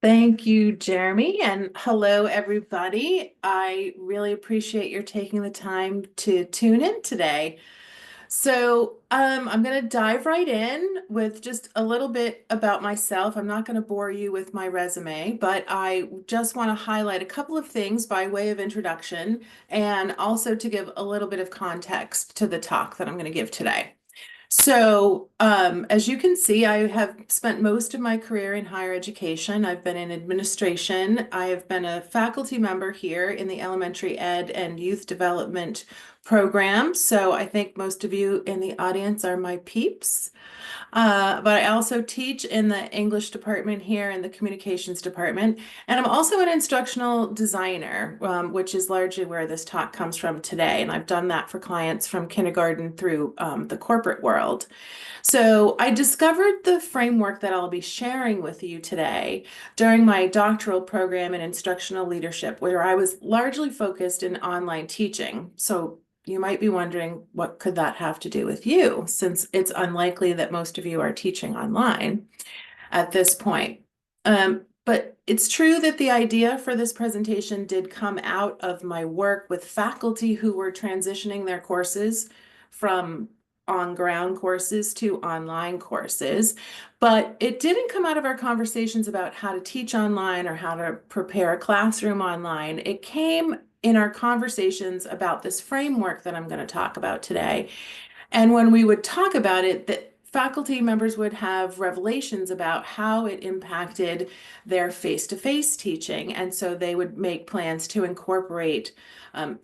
Thank you, Jeremy, and hello, everybody. I really appreciate your taking the time to tune in today. I'm going to dive right in with just a little bit about myself. I'm not going to bore you with my resume, but I just want to highlight a couple of things by way of introduction and also to give a little bit of context to the talk that I'm going to give today. As you can see, I have spent most of my career in higher education. I've been in administration. I have been a faculty member here in the elementary ed and youth development program. So I think most of you in the audience are my peeps. But I also teach in the English department here in the communications department. And I'm also an instructional designer, which is largely where this talk comes from today. And I've done that for clients from kindergarten through the corporate world. So I discovered the framework that I'll be sharing with you today during my doctoral program in instructional leadership, where I was largely focused in online teaching. So you might be wondering, what could that have to do with you, since it's unlikely that most of you are teaching online at this point. But it's true that the idea for this presentation did come out of my work with faculty who were transitioning their courses from on-ground courses to online courses. But it didn't come out of our conversations about how to teach online or how to prepare a classroom online. It came in our conversations about this framework that I'm going to talk about today. And when we would talk about it, the faculty members would have revelations about how it impacted their face-to-face teaching. And so they would make plans to incorporate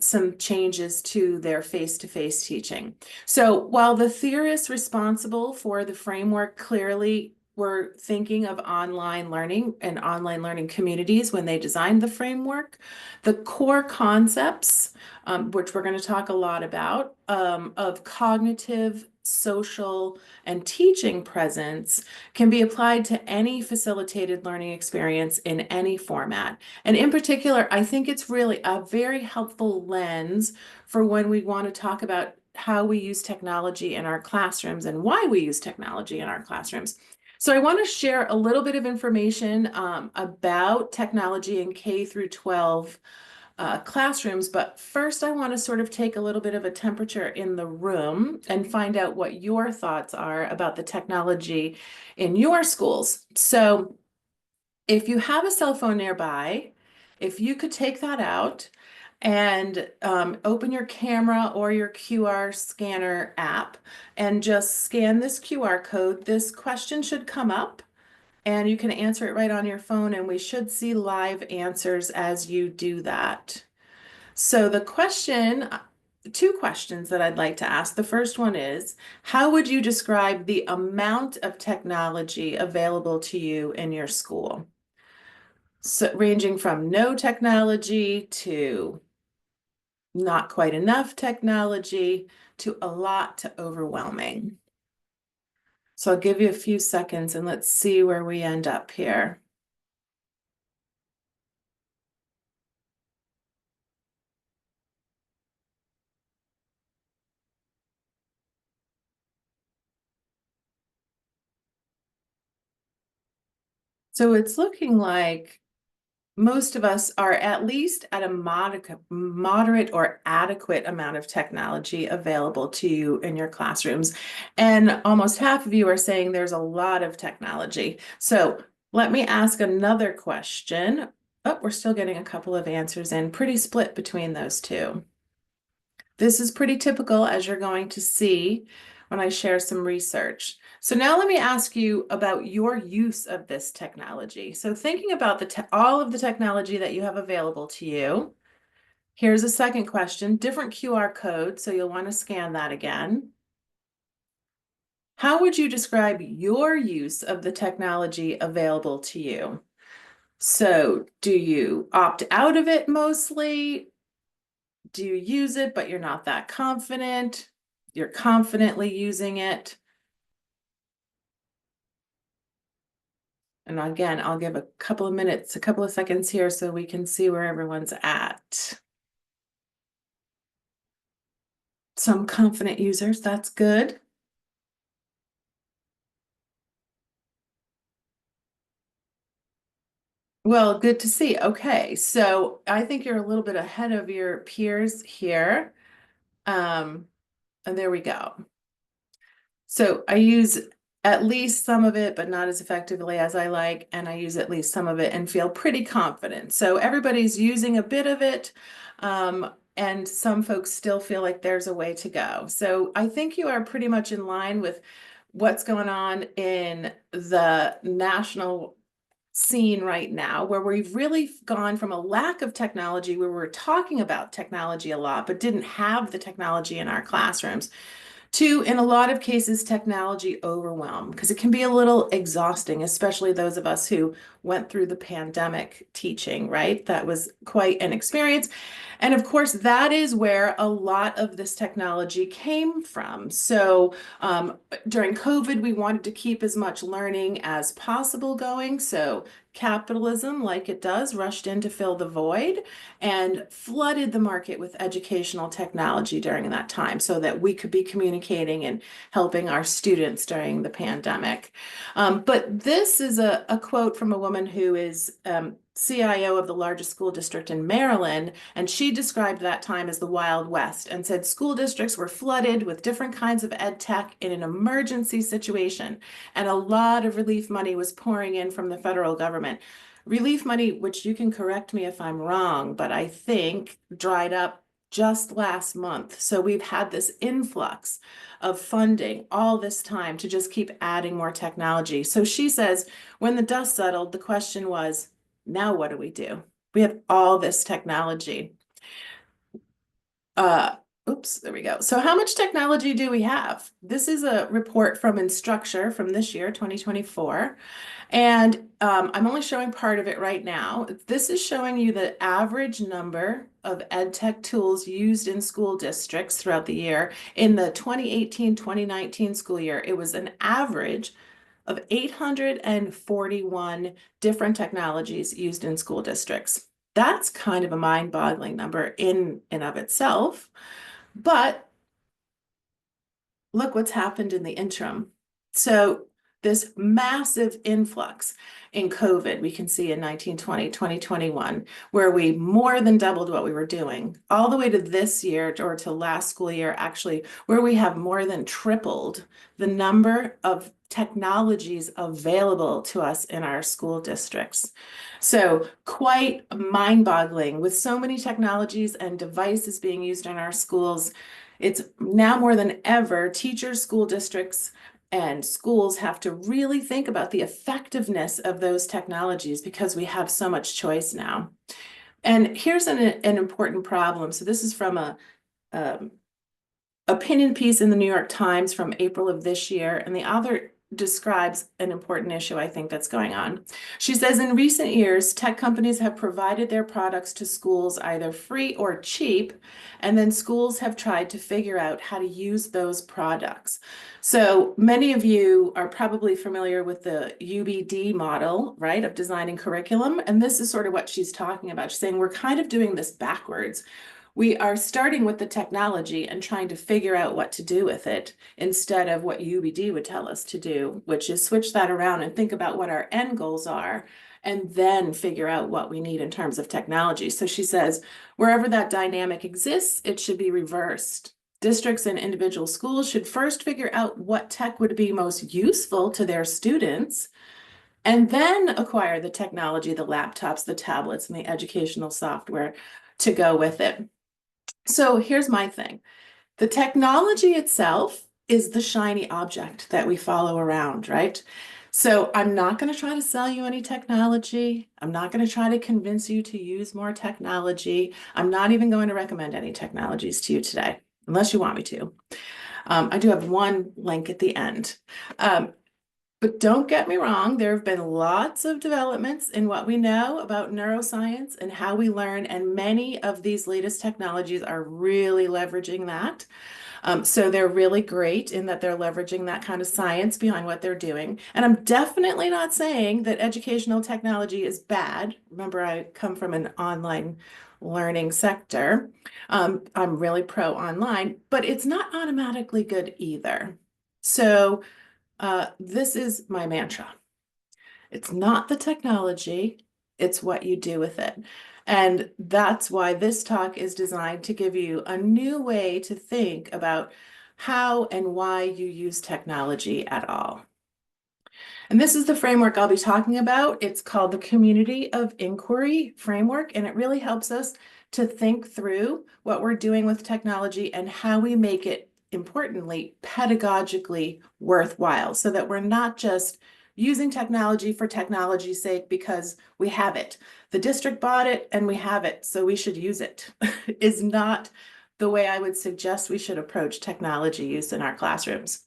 some changes to their face-to-face teaching. So while the theorists responsible for the framework clearly were thinking of online learning and online learning communities when they designed the framework, the core concepts, which we're going to talk a lot about, of cognitive, social, and teaching presence can be applied to any facilitated learning experience in any format. And in particular, I think it's really a very helpful lens for when we want to talk about how we use technology in our classrooms and why we use technology in our classrooms. So I want to share a little bit of information about technology in K through 12 classrooms, but first I want to sort of take a little bit of a temperature in the room and find out what your thoughts are about the technology in your schools. So if you have a cell phone nearby, if you could take that out and open your camera or your QR scanner app and just scan this QR code, this question should come up and you can answer it right on your phone, and we should see live answers as you do that. So two questions that I'd like to ask. The first one is, how would you describe the amount of technology available to you in your school? So ranging from no technology to not quite enough technology to a lot to overwhelming. So I'll give you a few seconds and let's see where we end up here. So it's looking like most of us are at least at a moderate or adequate amount of technology available to you in your classrooms. And almost half of you are saying there's a lot of technology. So let me ask another question. Oh, we're still getting a couple of answers in, pretty split between those two. This is pretty typical, as you're going to see when I share some research. So now let me ask you about your use of this technology. So thinking about all of the technology that you have available to you, here's a second question, different QR code, so you'll want to scan that again. How would you describe your use of the technology available to you? So do you opt out of it mostly? Do you use it, but you're not that confident? You're confidently using it? And again, I'll give a couple of minutes, a couple of seconds here so we can see where everyone's at. Some confident users, that's good. Well, good to see. Okay, so I think you're a little bit ahead of your peers here. Um, and there we go. So I use at least some of it, but not as effectively as I like, and I use at least some of it and feel pretty confident. So everybody's using a bit of it, and some folks still feel like there's a way to go. So I think you are pretty much in line with what's going on in the national scene right now, where we've really gone from a lack of technology, where we're talking about technology a lot, but didn't have the technology in our classrooms, to, in a lot of cases, technology overwhelm, because it can be a little exhausting, especially those of us who went through the pandemic teaching, right? That was quite an experience. And of course, that is where a lot of this technology came from. So during COVID, we wanted to keep as much learning as possible going. So capitalism, like it does, rushed in to fill the void and flooded the market with educational technology during that time so that we could be communicating and helping our students during the pandemic. But this is a quote from a woman who is CIO of the largest school district in Maryland, and she described that time as the Wild West and said school districts were flooded with different kinds of ed tech in an emergency situation, and a lot of relief money was pouring in from the federal government. Relief money, which you can correct me if I'm wrong, but I think dried up just last month. So we've had this influx of funding all this time to just keep adding more technology. So she says, when the dust settled, the question was, now what do we do? We have all this technology. Uh, Oops, there we go. So how much technology do we have? This is a report from Instructure from this year, 2024. And I'm only showing part of it right now. This is showing you the average number of ed tech tools used in school districts throughout the year. In the 2018-2019 school year, it was an average of 841 different technologies used in school districts. That's kind of a mind-boggling number in and of itself. But look what's happened in the interim. So this massive influx in COVID, we can see in 1920, 2021, where we more than doubled what we were doing, all the way to this year or to last school year, actually, where we have more than tripled the number of technologies available to us in our school districts. So quite mind-boggling with so many technologies and devices being used in our schools. It's now more than ever, teachers, school districts, and schools have to really think about the effectiveness of those technologies because we have so much choice now. And here's an important problem. So this is from a opinion piece in the New York Times from April of this year, and the author describes an important issue I think that's going on. She says, in recent years, tech companies have provided their products to schools either free or cheap, and then schools have tried to figure out how to use those products. So many of you are probably familiar with the UBD model, right, of designing curriculum, and this is sort of what she's talking about. She's saying we're kind of doing this backwards. We are starting with the technology and trying to figure out what to do with it instead of what UBD would tell us to do, which is switch that around and think about what our end goals are and then figure out what we need in terms of technology. So she says, wherever that dynamic exists, it should be reversed. Districts and individual schools should first figure out what tech would be most useful to their students, and then acquire the technology, the laptops, the tablets, and the educational software to go with it. So here's my thing. The technology itself is the shiny object that we follow around, right? So I'm not going to try to sell you any technology. I'm not going to try to convince you to use more technology. I'm not even going to recommend any technologies to you today, unless you want me to. I do have one link at the end. But don't get me wrong, there have been lots of developments in what we know about neuroscience and how we learn, and many of these latest technologies are really leveraging that. So they're really great in that they're leveraging that kind of science behind what they're doing. And I'm definitely not saying that educational technology is bad. Remember, I come from an online learning sector. I'm really pro online, but it's not automatically good either. So this is my mantra. It's not the technology, It's what you do with it. And that's why this talk is designed to give you a new way to think about how and why you use technology at all. And this is the framework I'll be talking about. It's called the Community of Inquiry Framework, and it really helps us to think through what we're doing with technology and how we make it, importantly, pedagogically worthwhile, so that we're not just using technology for technology's sake because we have it. The district bought it and we have it, so we should use it, is not the way I would suggest we should approach technology use in our classrooms.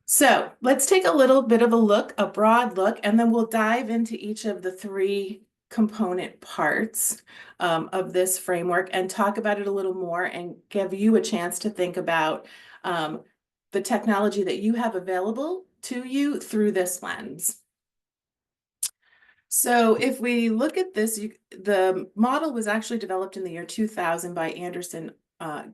So let's take a little bit of a look, a broad look, and then we'll dive into each of the three component parts of this framework and talk about it a little more and give you a chance to think about the technology that you have available to you through this lens. So if we look at this, the model was actually developed in the year 2000 by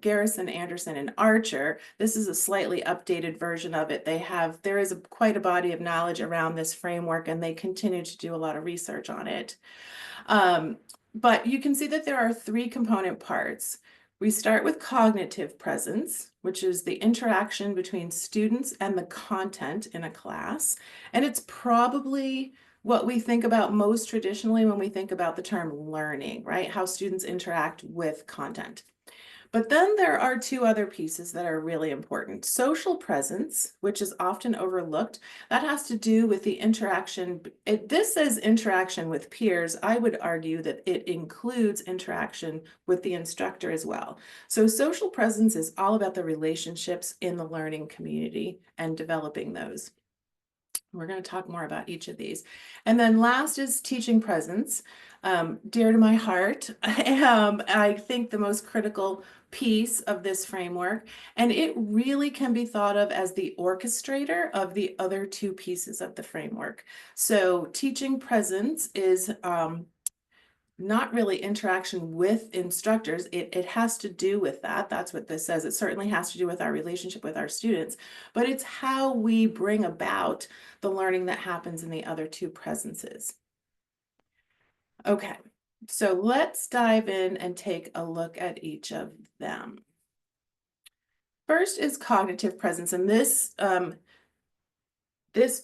Garrison, Anderson, and Archer. This is a slightly updated version of it. There is quite a body of knowledge around this framework, and they continue to do a lot of research on it. But you can see that there are three component parts. We start with cognitive presence, which is the interaction between students and the content in a class. And it's probably what we think about most traditionally when we think about the term learning, right? How students interact with content. But then there are two other pieces that are really important. Social presence, which is often overlooked, that has to do with the interaction. This says interaction with peers. I would argue that it includes interaction with the instructor as well. So social presence is all about the relationships in the learning community and developing those. We're going to talk more about each of these. And then last is teaching presence, dear to my heart. I think the most critical piece of this framework, and it really can be thought of as the orchestrator of the other two pieces of the framework. So teaching presence is not really interaction with instructors. It has to do with that. That's what this says. It certainly has to do with our relationship with our students, but it's how we bring about the learning that happens in the other two presences. Okay, so let's dive in and take a look at each of them. First is cognitive presence, and this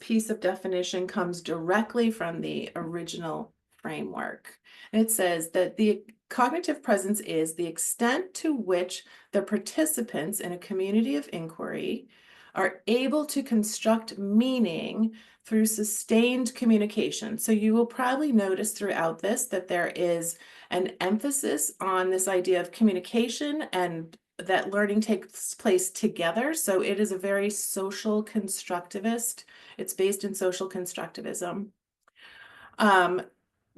piece of definition comes directly from the original framework. And it says that the cognitive presence is the extent to which the participants in a community of inquiry are able to construct meaning through sustained communication. So you will probably notice throughout this that there is an emphasis on this idea of communication and that learning takes place together. So it is a very social constructivist. It's based in social constructivism.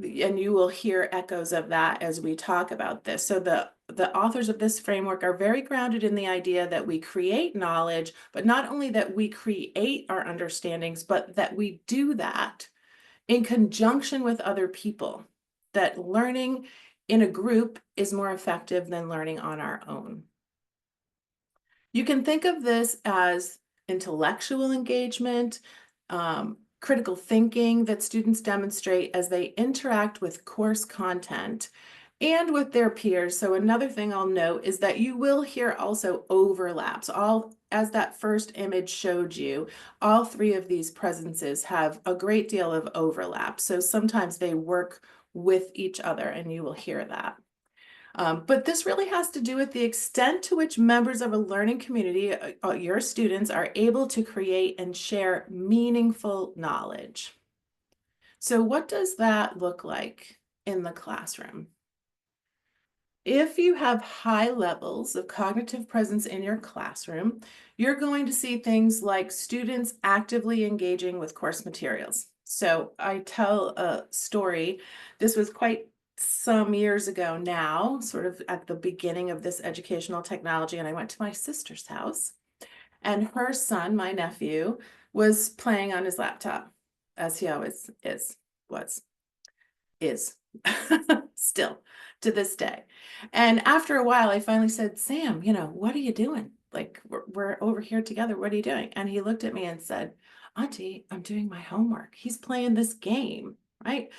And you will hear echoes of that as we talk about this. So the authors of this framework are very grounded in the idea that we create knowledge, but not only that we create our understandings, but that we do that in conjunction with other people, that learning in a group is more effective than learning on our own. You can think of this as intellectual engagement, critical thinking that students demonstrate as they interact with course content and with their peers. So another thing I'll note is that you will hear also overlaps. As that first image showed you, all three of these presences have a great deal of overlap. So sometimes they work with each other, and you will hear that. But this really has to do with the extent to which members of a learning community, your students, are able to create and share meaningful knowledge. So what does that look like in the classroom? If you have high levels of cognitive presence in your classroom, you're going to see things like students actively engaging with course materials. So I tell a story. This was quite some years ago now, sort of at the beginning of this educational technology, and I went to my sister's house, and her son, my nephew, was playing on his laptop, as he always is still to this day. And after a while, I finally said, Sam, what are you doing? Like, we're over here together. What are you doing? And he looked at me and said, Auntie, I'm doing my homework. He's playing this game, right?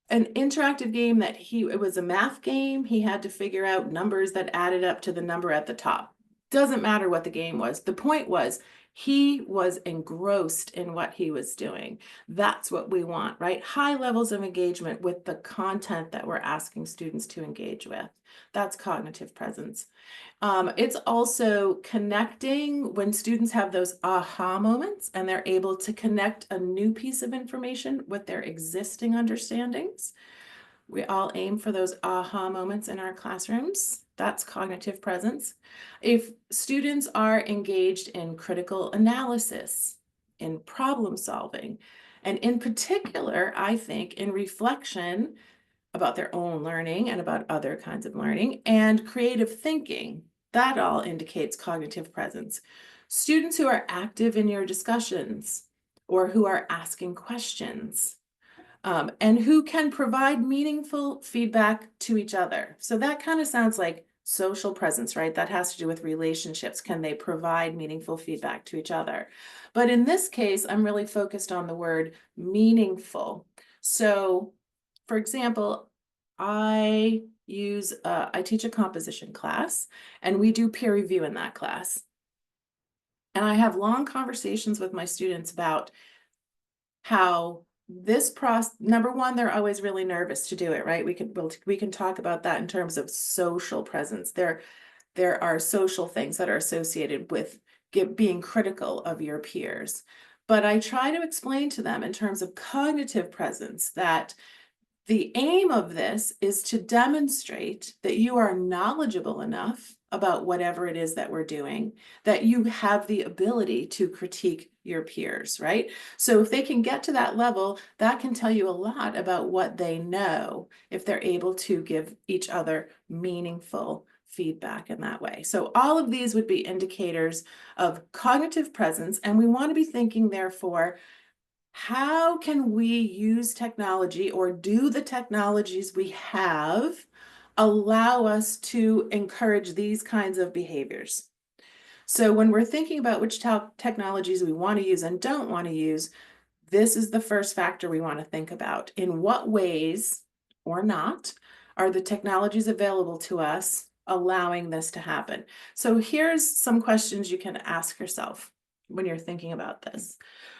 an interactive game that it was a math game. He had to figure out numbers that added up to the number at the top. Doesn't matter what the game was. The point was he was engrossed in what he was doing. That's what we want, right? High levels of engagement with the content that we're asking students to engage with. That's cognitive presence. It's also connecting when students have those aha moments and they're able to connect a new piece of information with their existing understandings. We all aim for those aha moments in our classrooms. That's cognitive presence. If students are engaged in critical analysis, in problem solving, and in particular, I think in reflection about their own learning and about other kinds of learning, and creative thinking, that all indicates cognitive presence. Students who are active in your discussions or who are asking questions, and who can provide meaningful feedback to each other. So that kind of sounds like social presence, right? That has to do with relationships. Can they provide meaningful feedback to each other? But in this case, I'm really focused on the word meaningful. So, for example, I teach a composition class, and we do peer review in that class. And I have long conversations with my students about how this process, number one, they're always really nervous to do it, right? We can talk about that in terms of social presence. There are social things that are associated with being critical of your peers. But I try to explain to them in terms of cognitive presence that the aim of this is to demonstrate that you are knowledgeable enough about whatever it is that we're doing, that you have the ability to critique your peers, right? So if they can get to that level, that can tell you a lot about what they know if they're able to give each other meaningful feedback in that way. So all of these would be indicators of cognitive presence, and we want to be thinking, therefore, how can we use technology, or do the technologies we have allow us to encourage these kinds of behaviors? So when we're thinking about which technologies we want to use and don't want to use, this is the first factor we want to think about. In what ways or not are the technologies available to us allowing this to happen? So here's some questions you can ask yourself when you're thinking about this.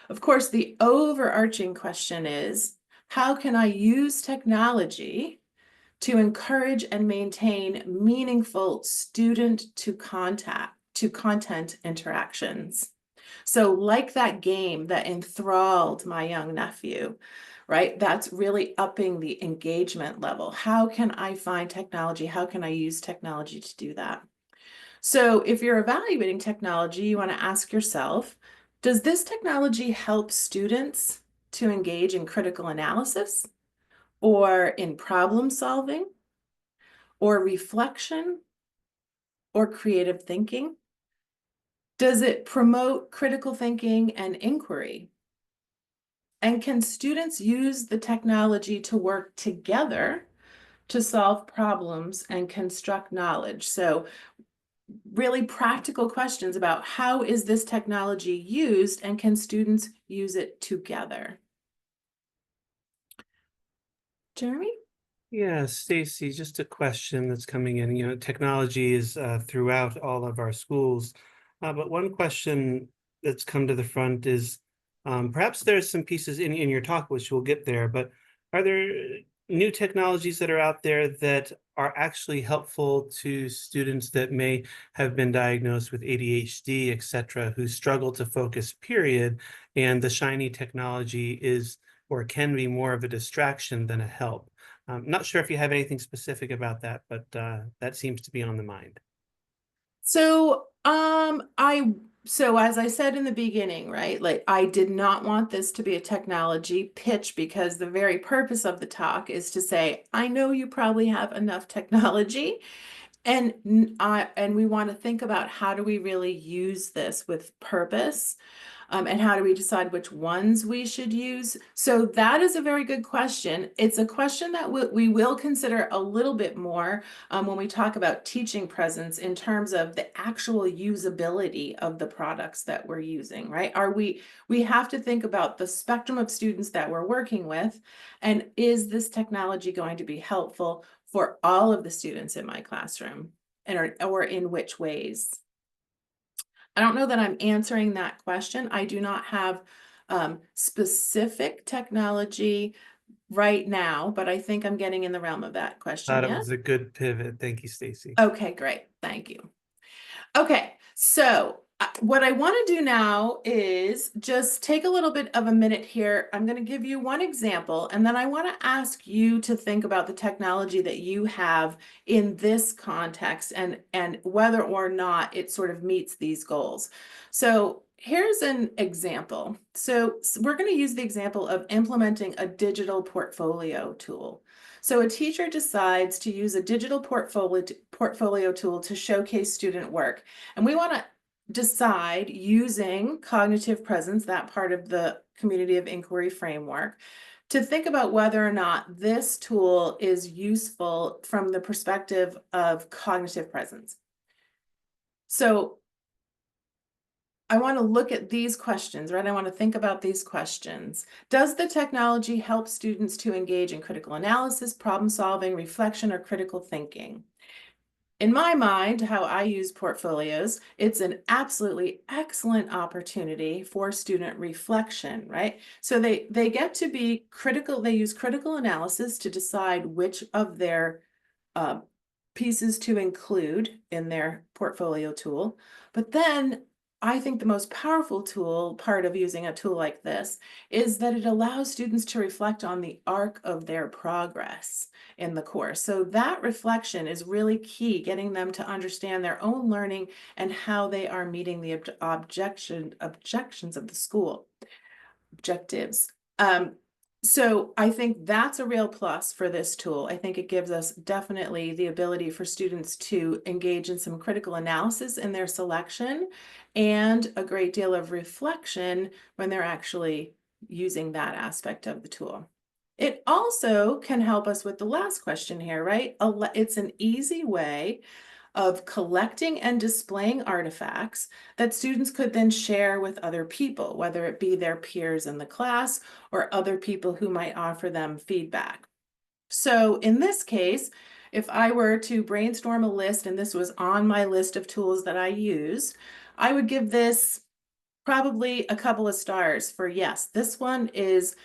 Of course, the overarching question is, how can I use technology to encourage and maintain meaningful student to content interactions? So like that game that enthralled my young nephew, right? That's really upping the engagement level. How can I find technology? How can I use technology to do that? So if you're evaluating technology, you want to ask yourself, does this technology help students to engage in critical analysis, or in problem solving, or reflection, or creative thinking? Does it promote critical thinking and inquiry? And can students use the technology to work together to solve problems and construct knowledge? So really practical questions about how is this technology used, and can students use it together? Jeremy? Yeah, Stacey, just a question that's coming in. Technology is throughout all of our schools, but one question that's come to the front is perhaps there's some pieces in your talk, which we'll get there, but are there new technologies that are out there that are actually helpful to students that may have been diagnosed with ADHD, et cetera, who struggle to focus, period, and the shiny technology is or can be more of a distraction than a help? I'm not sure if you have anything specific about that, but that seems to be on the mind. So as I said in the beginning, right, like I did not want this to be a technology pitch, because the very purpose of the talk is to say, I know you probably have enough technology, and we want to think about how do we really use this with purpose. And how do we decide which ones we should use? So that is a very good question. It's a question that we will consider a little bit more when we talk about teaching presence in terms of the actual usability of the products that we're using, right? We have to think about the spectrum of students that we're working with, and is this technology going to be helpful for all of the students in my classroom, or in which ways? I don't know that I'm answering that question. I do not have specific technology right now, but I think I'm getting in the realm of that question. Thought it Yes? was a good pivot. Thank you, Stacey. Okay, great. Thank you. Okay, so what I want to do now is just take a little bit of a minute here. I'm going to give you one example, and then I want to ask you to think about the technology that you have in this context, and whether or not it sort of meets these goals. So here's an example. So we're going to use the example of implementing a digital portfolio tool. So a teacher decides to use a digital portfolio tool to showcase student work. And we want to decide, using cognitive presence, that part of the community of inquiry framework, to think about whether or not this tool is useful from the perspective of cognitive presence. So I want to look at these questions, right? I want to think about these questions. Does the technology help students to engage in critical analysis, problem solving, reflection, or critical thinking? In my mind, how I use portfolios, it's an absolutely excellent opportunity for student reflection, right? So they get to be critical, they use critical analysis to decide which of their pieces to include in their portfolio tool. But then I think the most powerful part of using a tool like this is that it allows students to reflect on the arc of their progress in the course. So that reflection is really key, getting them to understand their own learning and how they are meeting the objections of the school, objectives. So I think that's a real plus for this tool. I think it gives us definitely the ability for students to engage in some critical analysis in their selection, and a great deal of reflection when they're actually using that aspect of the tool. It also can help us with the last question here, right? It's an easy way of collecting and displaying artifacts that students could then share with other people, whether it be their peers in the class or other people who might offer them feedback. So in this case, if I were to brainstorm a list, and this was on my list of tools that I use, I would give this probably a couple of stars for, yes, this one is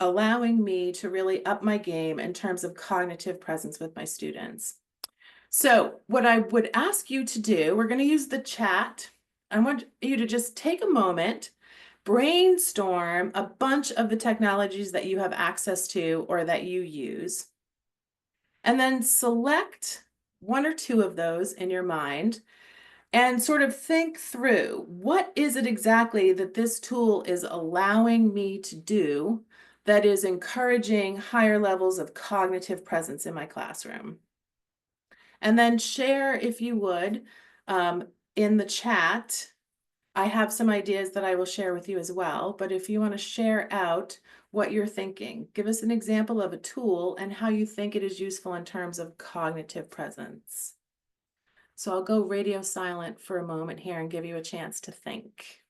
allowing me to really up my game in terms of cognitive presence with my students. So what I would ask you to do, we're going to use the chat. I want you to just take a moment, brainstorm a bunch of the technologies that you have access to or that you use, and then select one or two of those in your mind and sort of think through, what is it exactly that this tool is allowing me to do that is encouraging higher levels of cognitive presence in my classroom? And then share, if you would, in the chat. I have some ideas that I will share with you as well, but if you want to share out what you're thinking, give us an example of a tool and how you think it is useful in terms of cognitive presence. So I'll go radio silent for a moment here and give you a chance to think.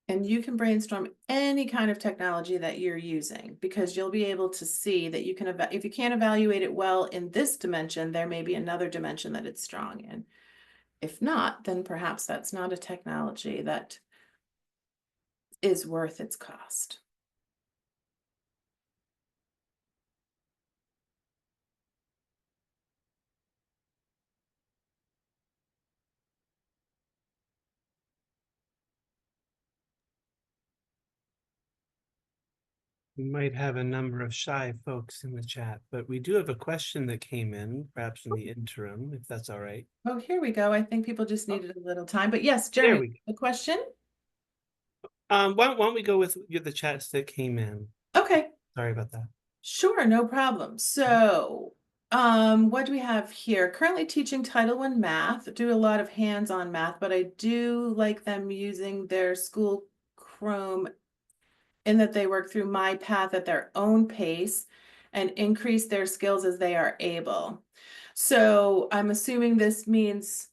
And you can brainstorm any kind of technology that you're using, because you'll be able to see that you can, if you can't evaluate it well in this dimension, there may be another dimension that it's strong in. If not, then perhaps that's not a technology that is worth its cost. We might have a number of shy folks in the chat, but we do have a question that came in, perhaps in the interim, if that's all right. Oh, here we go. I think people just needed a little time, but yes, There Jeremy, we go. the question? Why don't we go with the chats that came in? Okay, Sorry about that. sure, no problem. So, what do we have here? Currently teaching Title I math, do a lot of hands-on math, but I do like them using their school Chrome in that they work through my path at their own pace and increase their skills as they are able. So I'm assuming this means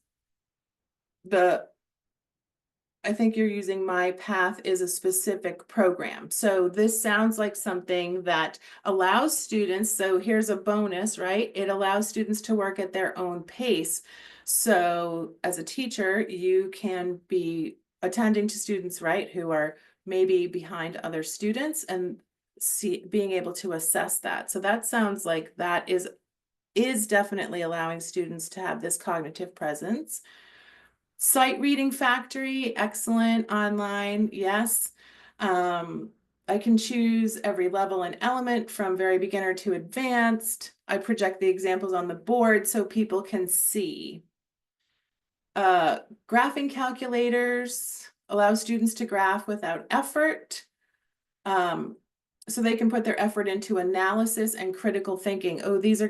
I think you're using my path is a specific program. So this sounds like something that allows students, so here's a bonus, right? It allows students to work at their own pace. So as a teacher, you can be attending to students, right, who are maybe behind other students and being able to assess that. So that sounds like that is definitely allowing students to have this cognitive presence. Sight reading factory, excellent. Online, yes. I can choose every level and element from very beginner to advanced. I project the examples on the board so people can see. Graphing calculators allow students to graph without effort. So they can put their effort into analysis and critical thinking. Oh, these are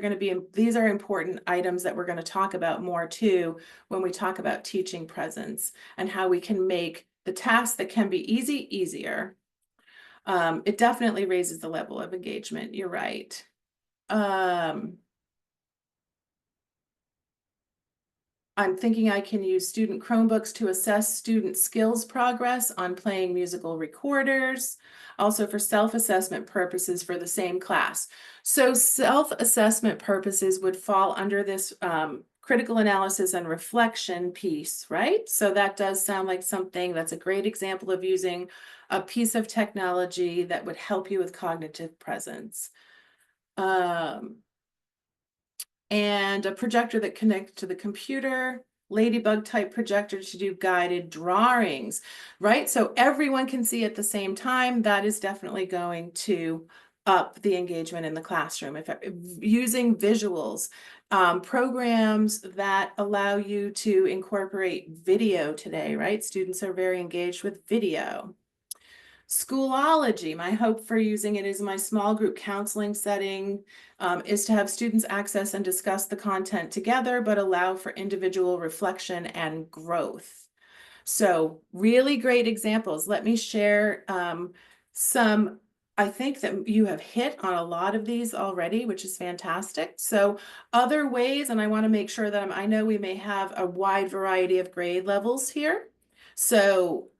important items that we're going to talk about more too when we talk about teaching presence and how we can make the tasks that can be easy, easier. It definitely raises the level of engagement. You're right. I'm thinking I can use student Chromebooks to assess student skills progress on playing musical recorders, also for self-assessment purposes for the same class. So self-assessment purposes would fall under this critical analysis and reflection piece, right? So that does sound like something that's a great example of using a piece of technology that would help you with cognitive presence. And a projector that connects to the computer, ladybug type projector to do guided drawings, right? So everyone can see at the same time. That is definitely going to up the engagement in the classroom. If using visuals, programs that allow you to incorporate video today, right? Students are very engaged with video. Schoolology, my hope for using it is my small group counseling setting is to have students access and discuss the content together, but allow for individual reflection and growth. So really great examples. Let me share some. I think that you have hit on a lot of these already, which is fantastic. So other ways, and I want to make sure that I know we may have a wide variety of grade levels here. So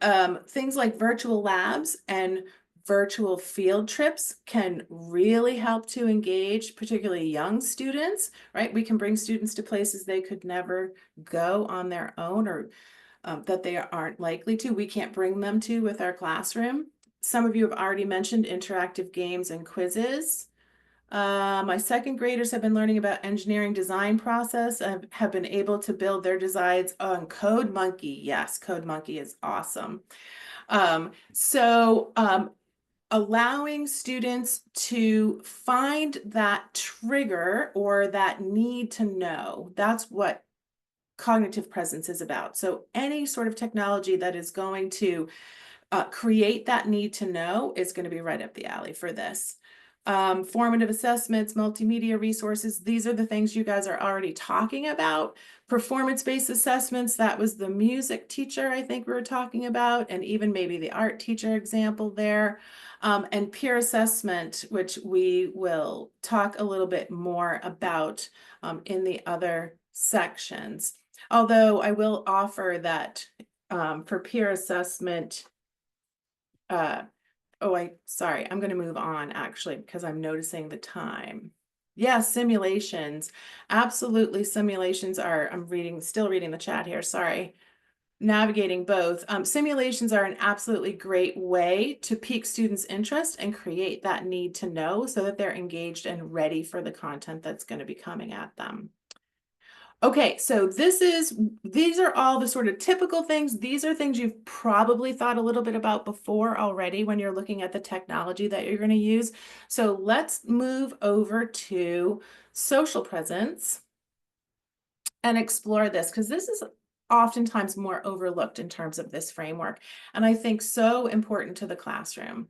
things like virtual labs and virtual field trips can really help to engage particularly young students, right? We can bring students to places they could never go on their own or that they aren't likely to. We can't bring them to with our classroom. Some of you have already mentioned interactive games and quizzes. My second graders have been learning about engineering design process and have been able to build their designs on Code Monkey. Yes, Code Monkey is awesome. Allowing students to find that trigger or that need to know, that's what cognitive presence is about. So any sort of technology that is going to create that need to know is going to be right up the alley for this. Formative assessments, multimedia resources, these are the things you guys are already talking about. Performance-based assessments, that was the music teacher I think we were talking about, and even maybe the art teacher example there. And peer assessment, which we will talk a little bit more about in the other sections. Although I will offer that for peer assessment, sorry, I'm going to move on actually because I'm noticing the time. Yeah, simulations. Absolutely, simulations are, still reading the chat here, sorry. Navigating both. Simulations are an absolutely great way to pique students' interest and create that need to know so that they're engaged and ready for the content that's going to be coming at them. Okay, so these are all the sort of typical things. These are things you've probably thought a little bit about before already when you're looking at the technology that you're going to use. So let's move over to social presence and explore this, because this is oftentimes more overlooked in terms of this framework, and I think so important to the classroom.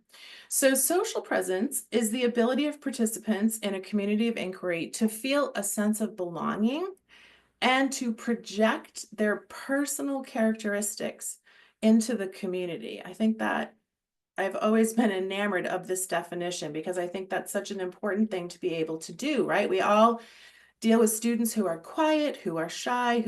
So social presence is the ability of participants in a community of inquiry to feel a sense of belonging and to project their personal characteristics into the community. I think that I've always been enamored of this definition because I think that's such an important thing to be able to do, right? We all deal with students who are quiet, who are shy,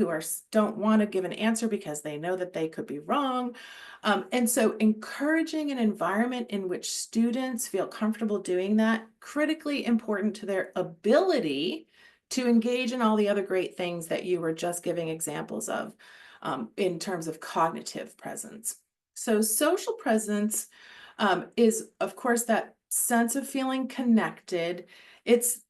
don't want to give an answer because they know that they could be wrong. And so encouraging an environment in which students feel comfortable doing that, critically important to their ability to engage in all the other great things that you were just giving examples of in terms of cognitive presence. So social presence is, of course, that sense of feeling connected. It's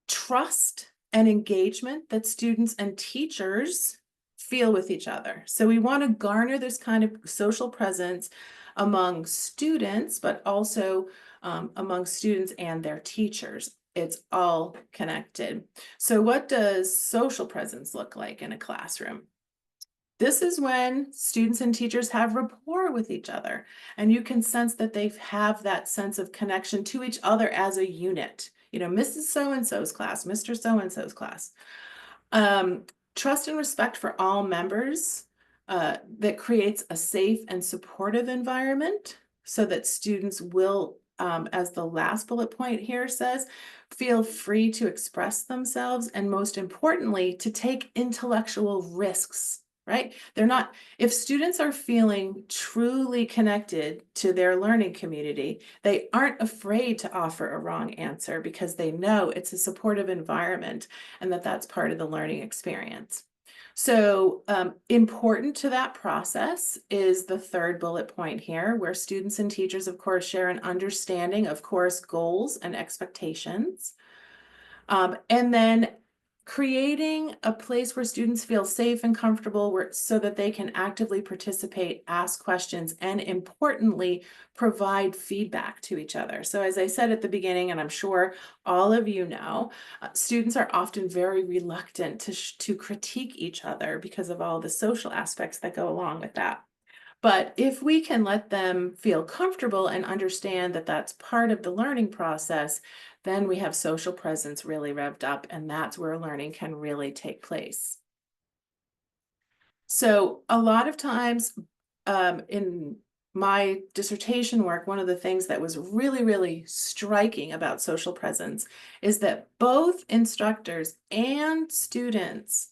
trust and engagement that students and teachers feel with each other. So we want to garner this kind of social presence among students, but also among students and their teachers. It's all connected. So what does social presence look like in a classroom? This is when students and teachers have rapport with each other, and you can sense that they have that sense of connection to each other as a unit. You know, Mrs. So-and-so's class, Mr. So-and-so's class. Trust and respect for all members that creates a safe and supportive environment so that students will, as the last bullet point here says, feel free to express themselves, and most importantly, to take intellectual risks, right? If students are feeling truly connected to their learning community, they aren't afraid to offer a wrong answer because they know it's a supportive environment and that that's part of the learning experience. So important to that process is the third bullet point here, where students and teachers, of course, share an understanding of course goals and expectations. And then creating a place where students feel safe and comfortable so that they can actively participate, ask questions, and importantly, provide feedback to each other. So as I said at the beginning, and I'm sure all of you know, students are often very reluctant to critique each other because of all the social aspects that go along with that. But if we can let them feel comfortable and understand that that's part of the learning process, then we have social presence really revved up, and that's where learning can really take place. So a lot of times in my dissertation work, one of the things that was really, really striking about social presence is that both instructors and students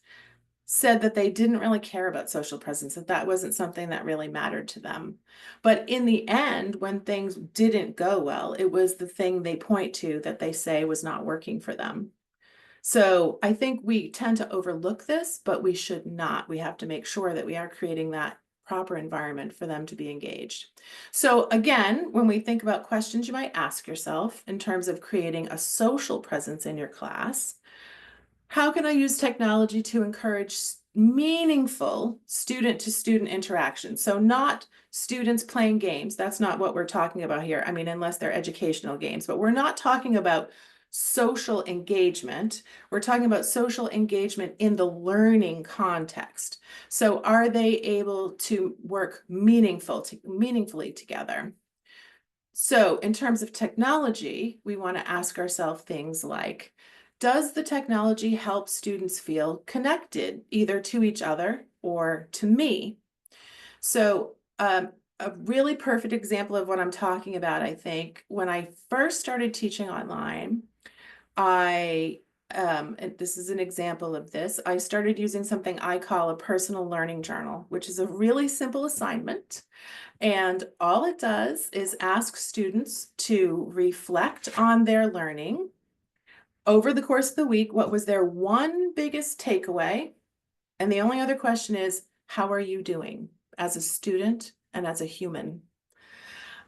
said that they didn't really care about social presence, that that wasn't something that really mattered to them. But in the end, when things didn't go well, it was the thing they point to that they say was not working for them. So I think we tend to overlook this, but we should not. We have to make sure that we are creating that proper environment for them to be engaged. So again, when we think about questions you might ask yourself in terms of creating a social presence in your class, how can I use technology to encourage meaningful student-to-student interaction? So not students playing games. That's not what we're talking about here. I mean, unless they're educational games, but we're not talking about social engagement. We're talking about social engagement in the learning context. So are they able to work meaningfully together? So in terms of technology, we want to ask ourselves things like, does the technology help students feel connected either to each other or to me? So a really perfect example of what I'm talking about, I think, when I first started teaching online, and this is an example of this, I started using something I call a personal learning journal, which is a really simple assignment. And all it does is ask students to reflect on their learning over the course of the week. What was their one biggest takeaway? And the only other question is, how are you doing as a student and as a human?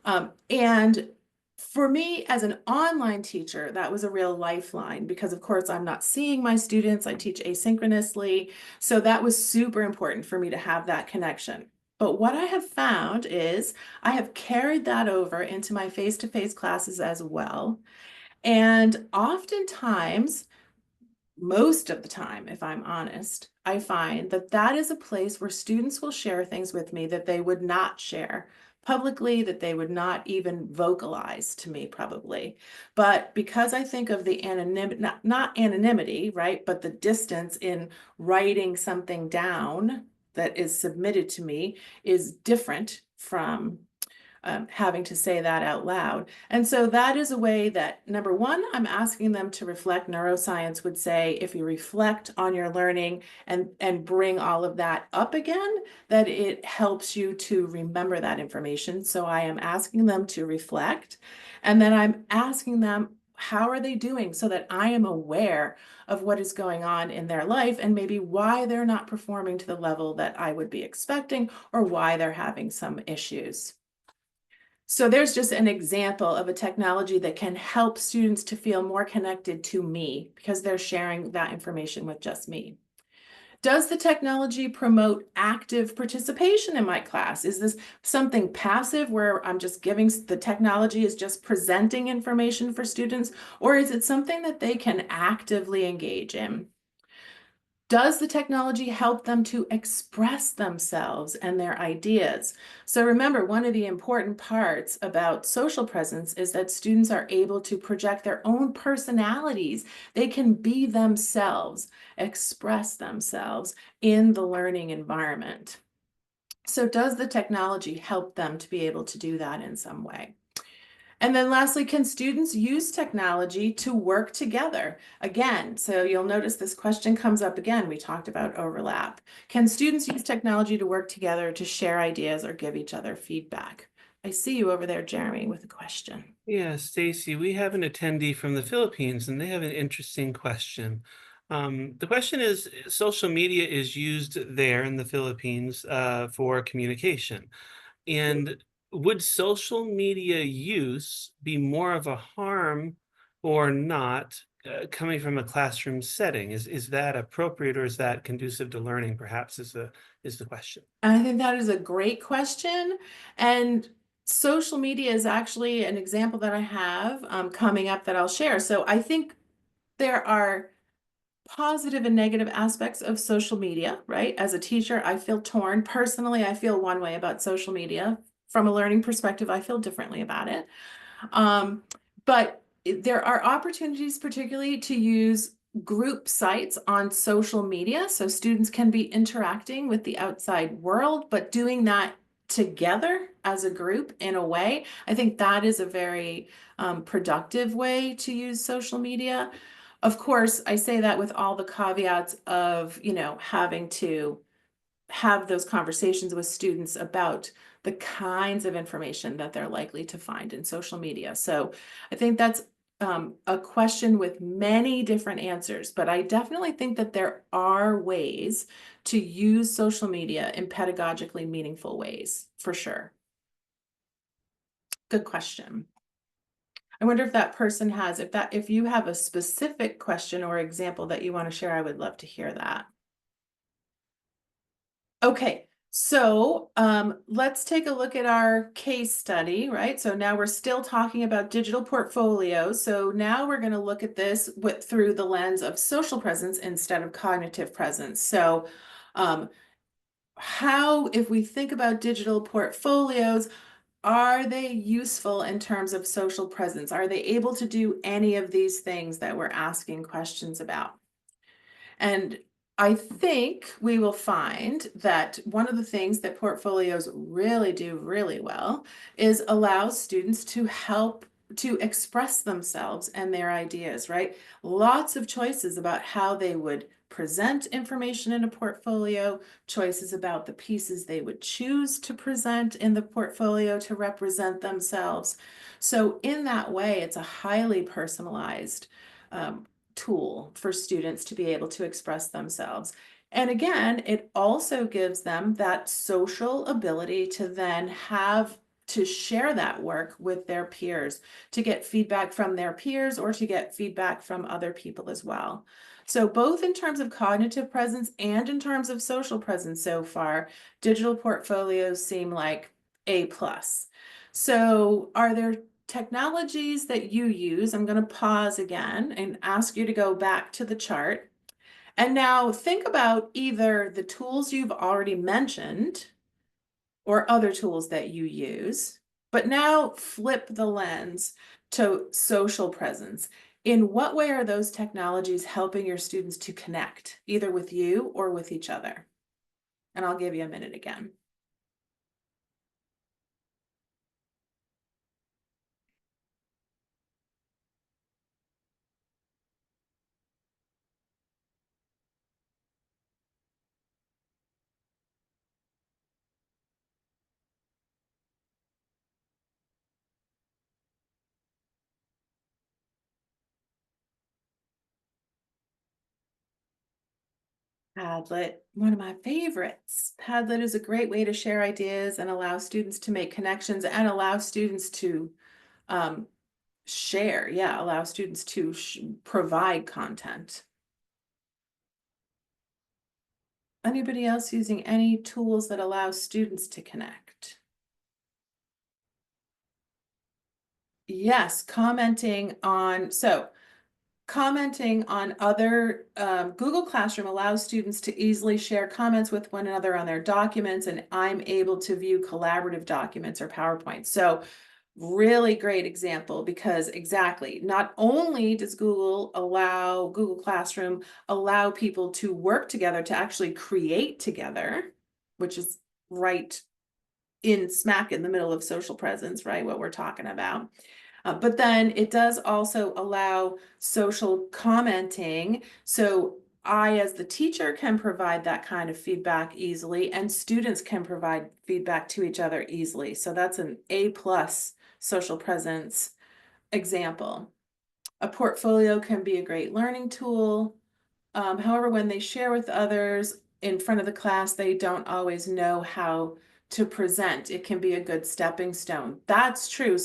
And For me, as an online teacher, that was a real lifeline because, of course, I'm not seeing my students. I teach asynchronously. So that was super important for me to have that connection. But what I have found is I have carried that over into my face-to-face classes as well. And oftentimes, most of the time, if I'm honest, I find that that is a place where students will share things with me that they would not share publicly, that they would not even vocalize to me probably. But because I think of the anonymity, not anonymity, right, but the distance in writing something down that is submitted to me is different from having to say that out loud. And so that is a way that, number one, I'm asking them to reflect. Neuroscience would say if you reflect on your learning and bring all of that up again, that it helps you to remember that information. So I am asking them to reflect. And then I'm asking them, how are they doing so that I am aware of what is going on in their life and maybe why they're not performing to the level that I would be expecting or why they're having some issues. So there's just an example of a technology that can help students to feel more connected to me because they're sharing that information with just me. Does the technology promote active participation in my class? Is this something passive where I'm just giving, the technology is just presenting information for students, or is it something that they can actively engage in? Does the technology help them to express themselves and their ideas? So remember, one of the important parts about social presence is that students are able to project their own personalities. They can be themselves, express themselves in the learning environment. So does the technology help them to be able to do that in some way? And then lastly, can students use technology to work together? Again, so you'll notice this question comes up again. We talked about overlap. Can students use technology to work together to share ideas or give each other feedback? I see you over there, Jeremy, with a question. Yeah, Stacey, we have an attendee from the Philippines, and they have an interesting question. The question is, social media is used there in the Philippines for communication. And would social media use be more of a harm or not coming from a classroom setting? Is that appropriate or is that conducive to learning, perhaps, is the question. I think that is a great question. And social media is actually an example that I have coming up that I'll share. So I think there are positive and negative aspects of social media, right? As a teacher, I feel torn. Personally, I feel one way about social media. From a learning perspective, I feel differently about it. Um, but there are opportunities, particularly to use group sites on social media. So students can be interacting with the outside world, but doing that together as a group in a way. I think that is a very productive way to use social media. Of course, I say that with all the caveats of, having to have those conversations with students about the kinds of information that they're likely to find in social media. So I think that's a question with many different answers, but I definitely think that there are ways to use social media in pedagogically meaningful ways, for sure. Good question. I wonder if that person has, if you have a specific question or example that you want to share, I would love to hear that. Okay, so let's take a look at our case study, right? So now we're still talking about digital portfolios. So now we're going to look at this through the lens of social presence instead of cognitive presence. So um, if we think about digital portfolios, are they useful in terms of social presence? Are they able to do any of these things that we're asking questions about? And I think we will find that one of the things that portfolios really do really well is allow students to help to express themselves and their ideas, right? Lots of choices about how they would present information in a portfolio, choices about the pieces they would choose to present in the portfolio to represent themselves. So in that way, it's a highly personalized tool for students to be able to express themselves. And again, it also gives them that social ability to then have to share that work with their peers, to get feedback from their peers or to get feedback from other people as well. So both in terms of cognitive presence and in terms of social presence so far, digital portfolios seem like A+. So are there technologies that you use? I'm going to pause again and ask you to go back to the chart. And now think about either the tools you've already mentioned or other tools that you use, but now flip the lens to social presence. In what way are those technologies helping your students to connect, either with you or with each other? And I'll give you a minute again. Padlet, one of my favorites. Padlet is a great way to share ideas and allow students to make connections and allow students to share. Yeah, allow students to provide content. Anybody else using any tools that allow students to connect? Yes, commenting on other, Google Classroom allows students to easily share comments with one another on their documents, and I'm able to view collaborative documents or PowerPoint. So really great example, because exactly, not only does Google Classroom allow people to work together to actually create together, which is right smack in the middle of social presence, right? What we're talking about. But then it does also allow social commenting. So I, as the teacher, can provide that kind of feedback easily, and students can provide feedback to each other easily. So that's an A+ social presence example. A portfolio can be a great learning tool. However, when they share with others in front of the class, they don't always know how to present. It can be a good stepping stone. That's true.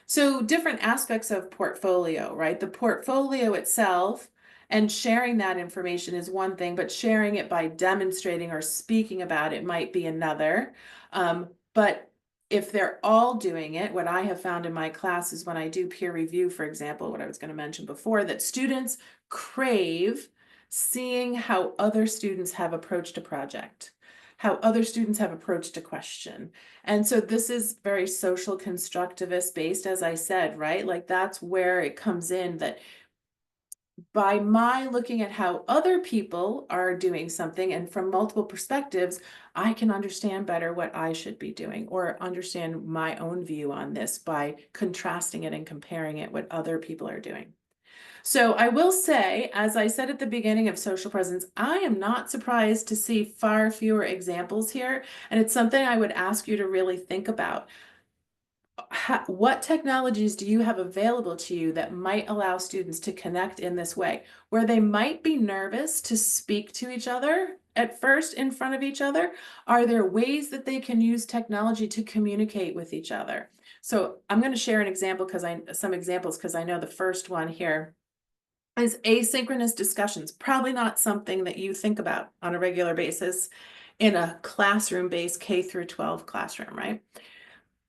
So different aspects of portfolio, right? The portfolio itself and sharing that information is one thing, but sharing it by demonstrating or speaking about it might be another. But if they're all doing it, what I have found in my classes when I do peer review, for example, what I was going to mention before, that students crave seeing how other students have approached a project, how other students have approached a question. And so this is very social constructivist based, as I said, right? Like that's where it comes in, that by my looking at how other people are doing something and from multiple perspectives, I can understand better what I should be doing, or understand my own view on this by contrasting it and comparing it what other people are doing. So I will say, as I said at the beginning of social presence, I am not surprised to see far fewer examples here. And it's something I would ask you to really think about. What technologies do you have available to you that might allow students to connect in this way, where they might be nervous to speak to each other at first in front of each other? Are there ways that they can use technology to communicate with each other? So I'm going to share an example some examples because I know the first one here is asynchronous discussions. Probably not something that you think about on a regular basis in a classroom-based K through 12 classroom, right?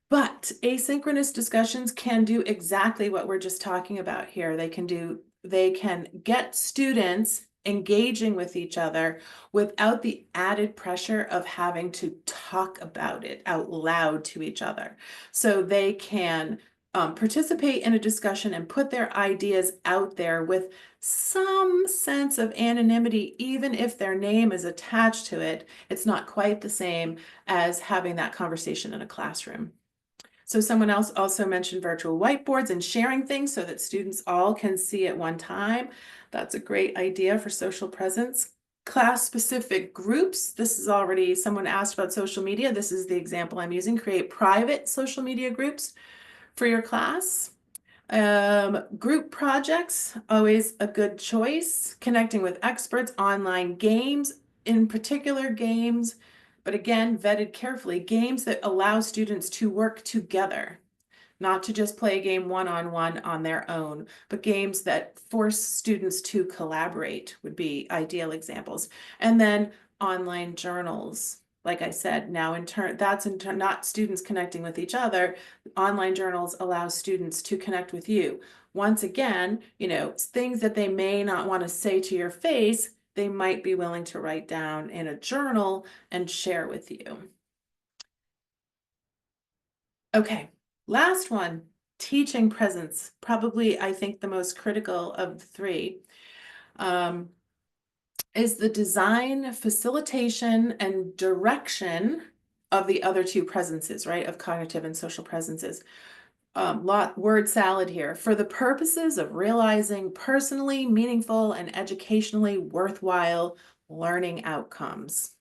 But asynchronous discussions can do exactly what we're just talking about here. They can get students engaging with each other without the added pressure of having to talk about it out loud to each other. So they can participate in a discussion and put their ideas out there with some sense of anonymity, even if their name is attached to it. It's not quite the same as having that conversation in a classroom. So someone else also mentioned virtual whiteboards and sharing things so that students all can see at one time. That's a great idea for social presence. Class-specific groups. This is already, someone asked about social media. This is the example I'm using. Create private social media groups for your class. Group projects, always a good choice. Connecting with experts, online games, in particular games but again, vetted carefully, games that allow students to work together, not to just play a game one-on-one on their own, but games that force students to collaborate would be ideal examples. And then online journals. Like I said, now that's not students connecting with each other. Online journals allow students to connect with you. Once again, things that they may not want to say to your face, they might be willing to write down in a journal and share with you. Okay, last one, teaching presence, probably I think the most critical of the three, is the design, facilitation, and direction of the other two presences, right? Of cognitive and social presences. Word salad here. For the purposes of realizing personally meaningful and educationally worthwhile learning outcomes.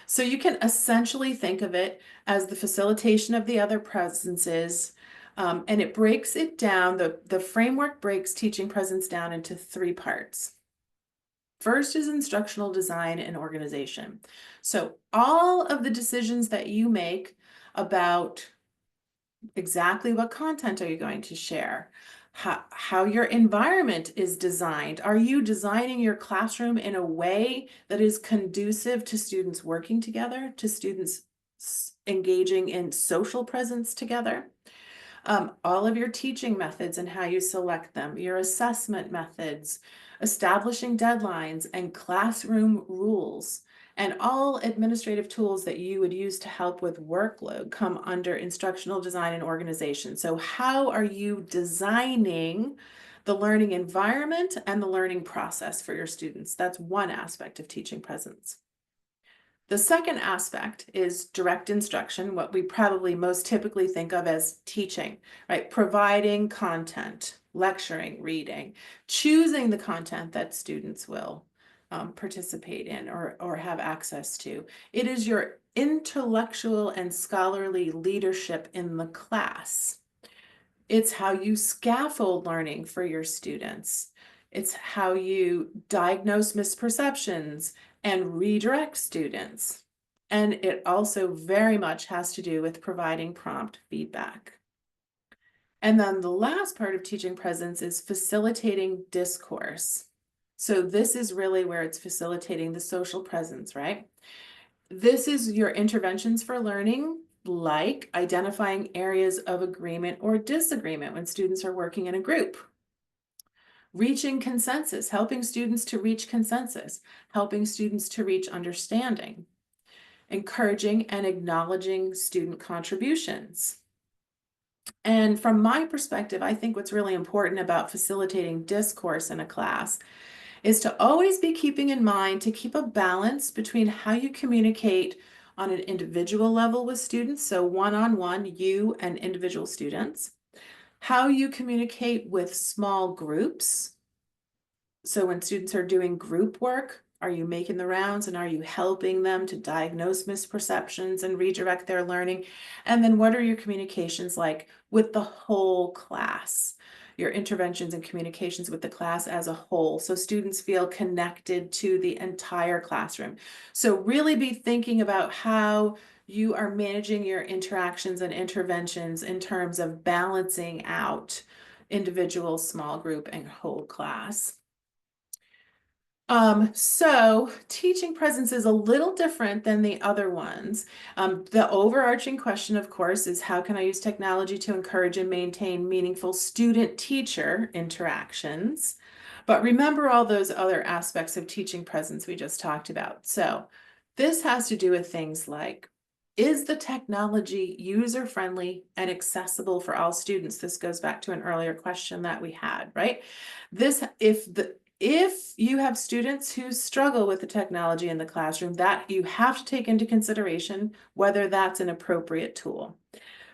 So you can essentially think of it as the facilitation of the other presences, and it breaks it down. The framework breaks teaching presence down into three parts. First is instructional design and organization. So all of the decisions that you make about exactly what content are you going to share, how your environment is designed. Are you designing your classroom in a way that is conducive to students working together, to students engaging in social presence together? All of your teaching methods and how you select them, your assessment methods, establishing deadlines and classroom rules, and all administrative tools that you would use to help with workload come under instructional design and organization. So how are you designing the learning environment and the learning process for your students? That's one aspect of teaching presence. The second aspect is direct instruction, what we probably most typically think of as teaching, right? Providing content, lecturing, reading, choosing the content that students will participate in or have access to. It is your intellectual and scholarly leadership in the class. It's how you scaffold learning for your students. It's how you diagnose misperceptions and redirect students. And it also very much has to do with providing prompt feedback. And then the last part of teaching presence is facilitating discourse. So this is really where it's facilitating the social presence, right? This is your interventions for learning, like identifying areas of agreement or disagreement when students are working in a group. Reaching consensus, helping students to reach consensus, helping students to reach understanding, encouraging and acknowledging student contributions. And from my perspective, I think what's really important about facilitating discourse in a class is to always be keeping in mind to keep a balance between how you communicate on an individual level with students, so one-on-one, you and individual students, how you communicate with small groups. So when students are doing group work, are you making the rounds and are you helping them to diagnose misperceptions and redirect their learning? And then what are your communications like with the whole class? Your interventions and communications with the class as a whole, so students feel connected to the entire classroom. So really be thinking about how you are managing your interactions and interventions in terms of balancing out individual, small group, and whole class. So teaching presence is a little different than the other ones. The overarching question, of course, is how can I use technology to encourage and maintain meaningful student-teacher interactions? But remember all those other aspects of teaching presence we just talked about. So this has to do with things like, is the technology user-friendly and accessible for all students? This goes back to an earlier question that we had, right? If you have students who struggle with the technology in the classroom, that you have to take into consideration whether that's an appropriate tool.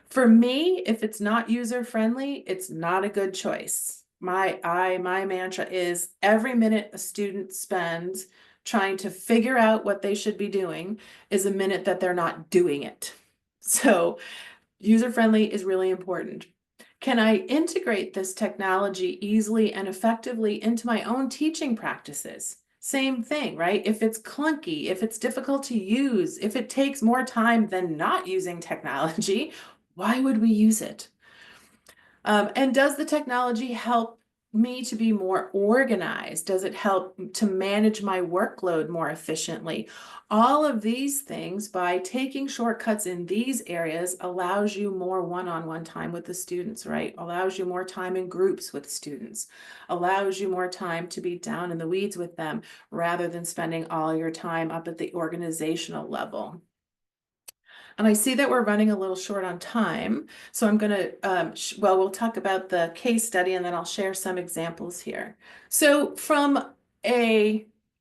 For me, if it's not user-friendly, it's not a good choice. My mantra is every minute a student spends trying to figure out what they should be doing is a minute that they're not doing it. So user-friendly is really important. Can I integrate this technology easily and effectively into my own teaching practices? Same thing, right? If it's clunky, if it's difficult to use, if it takes more time than not using technology, why would we use it? And does the technology help me to be more organized? Does it help to manage my workload more efficiently? All of these things, by taking shortcuts in these areas, allows you more one-on-one time with the students, right? Allows you more time in groups with students, allows you more time to be down in the weeds with them rather than spending all your time up at the organizational level. And I see that we're running a little short on time, so I'm going to, well, we'll talk about the case study and then I'll share some examples here. So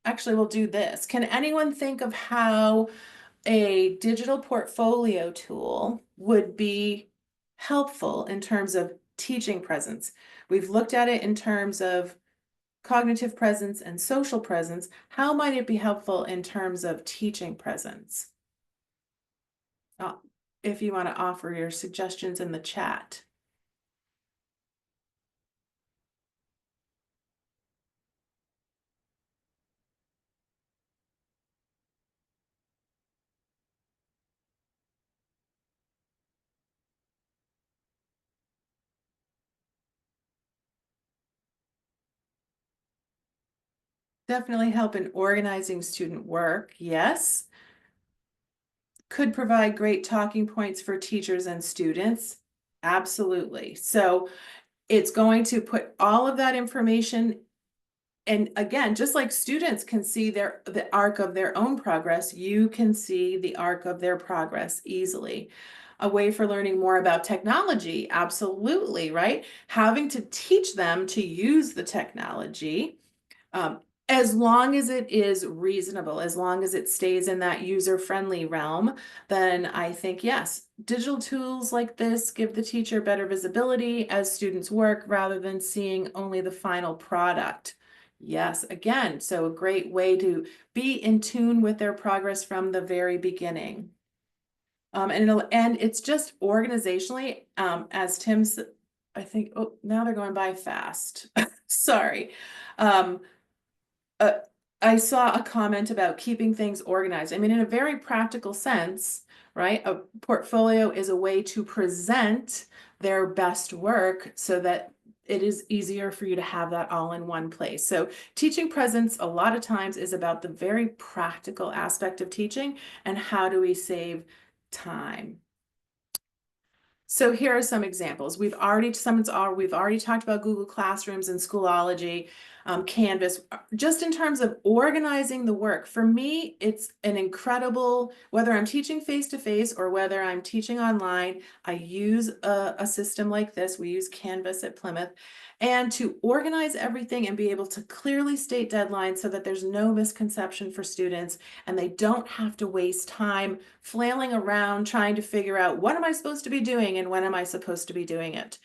actually we'll do this. Can anyone think of how a digital portfolio tool would be helpful in terms of teaching presence? We've looked at it in terms of cognitive presence and social presence. How might it be helpful in terms of teaching presence? If you want to offer your suggestions in the chat. Definitely help in organizing student work, yes. Could provide great talking points for teachers and students, absolutely. So it's going to put all of that information, and again, just like students can see the arc of their own progress, you can see the arc of their progress easily. A way for learning more about technology, absolutely, right? Having to teach them to use the technology, as long as it is reasonable, as long as it stays in that user-friendly realm, then I think, yes, digital tools like this give the teacher better visibility as students work rather than seeing only the final product. Yes, again, so a great way to be in tune with their progress from the very beginning. And it's just organizationally, as Tim's, I think, oh, now they're going by fast. Sorry. Um, uh, I saw a comment about keeping things organized. I mean, in a very practical sense, right? A portfolio is a way to present their best work so that it is easier for you to have that all in one place. So teaching presence a lot of times is about the very practical aspect of teaching and how do we save time. So here are some examples. We've already talked about Google Classrooms and Schoology, Canvas, just in terms of organizing the work. For me, it's an incredible, whether I'm teaching face-to-face or whether I'm teaching online, I use a system like this. We use Canvas at Plymouth. And to organize everything and be able to clearly state deadlines so that there's no misconception for students and they don't have to waste time flailing around trying to figure out what am I supposed to be doing and when am I supposed to be doing it.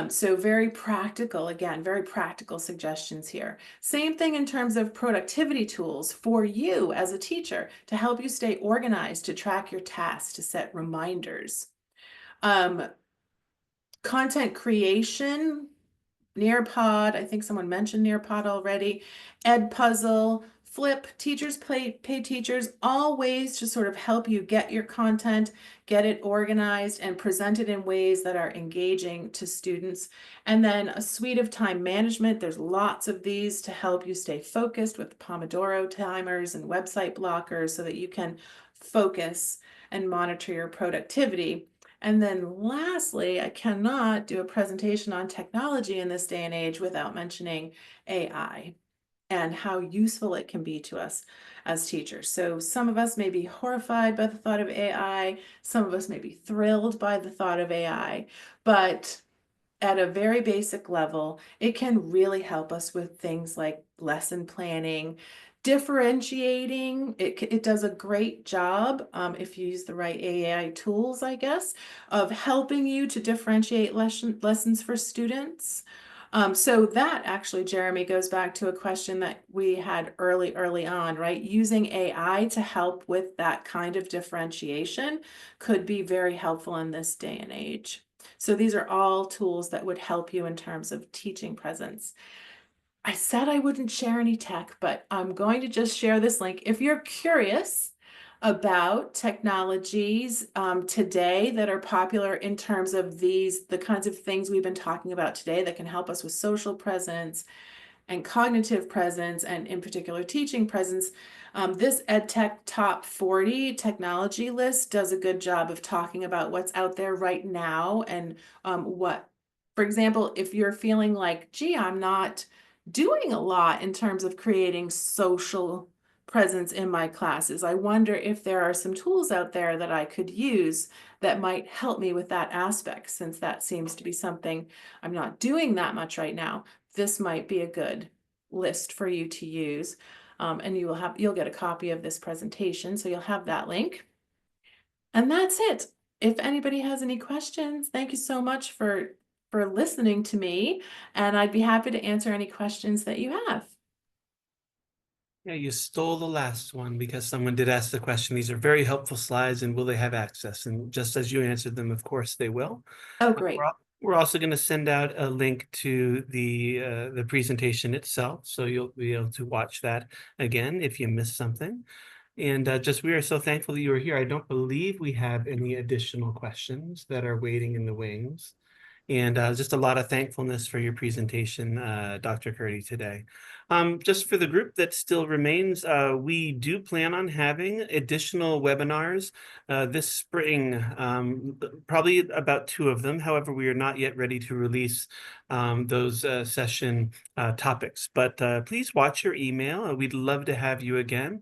So very practical, again, very practical suggestions here. Same thing in terms of productivity tools for you as a teacher to help you stay organized, to track your tasks, to set reminders. Content creation, Nearpod, I think someone mentioned Nearpod already, Edpuzzle, Flip, Teachers Pay Teachers, all ways to sort of help you get your content, get it organized, and present it in ways that are engaging to students. And then a suite of time management. There's lots of these to help you stay focused with Pomodoro timers and website blockers so that you can focus and monitor your productivity. And then lastly, I cannot do a presentation on technology in this day and age without mentioning AI and how useful it can be to us as teachers. So some of us may be horrified by the thought of AI, some of us may be thrilled by the thought of AI, but at a very basic level, it can really help us with things like lesson planning, differentiating. It does a great job, if you use the right AI tools, I guess, of helping you to differentiate lessons for students. So that actually, Jeremy, goes back to a question that we had early on, right? Using AI to help with that kind of differentiation could be very helpful in this day and age. So these are all tools that would help you in terms of teaching presence. I said I wouldn't share any tech, but I'm going to just share this link. If you're curious about technologies today that are popular in terms of the kinds of things we've been talking about today that can help us with social presence and cognitive presence, and in particular teaching presence, this EdTech Top 40 technology list does a good job of talking about what's out there right now and for example, if you're feeling like, gee, I'm not doing a lot in terms of creating social presence in my classes, I wonder if there are some tools out there that I could use that might help me with that aspect, since that seems to be something I'm not doing that much right now. This might be a good list for you to use. And you'll get a copy of this presentation, so you'll have that link. And that's it. If anybody has any questions, thank you so much for listening to me, and I'd be happy to answer any questions that you have. Yeah, you stole the last one because someone did ask the question. These are very helpful slides, and will they have access? And just as you answered them, of course they will. Oh, We're great. we're also going to send out a link to the presentation itself, so you'll be able to watch that again if you missed something. And just we are so thankful that you were here. I don't believe we have any additional questions that are waiting in the wings. And just a lot of thankfulness for your presentation, Dr. Curdie, today. Just for the group that still remains, we do plan on having additional webinars this spring, probably about 2 of them. However, we are not yet ready to release those session topics. But please watch your email. We'd love to have you again.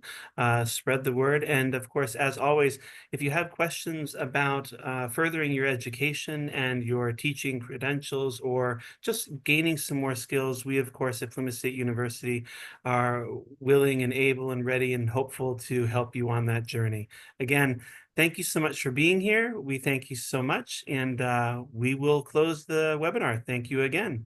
Spread the word. And of course, as always, if you have questions about furthering your education and your teaching credentials, or just gaining some more skills, we, of course, at Plymouth State University are willing and able and ready and hopeful to help you on that journey. Again, thank you so much for being here. We thank you so much, and we will close the webinar. Thank you again.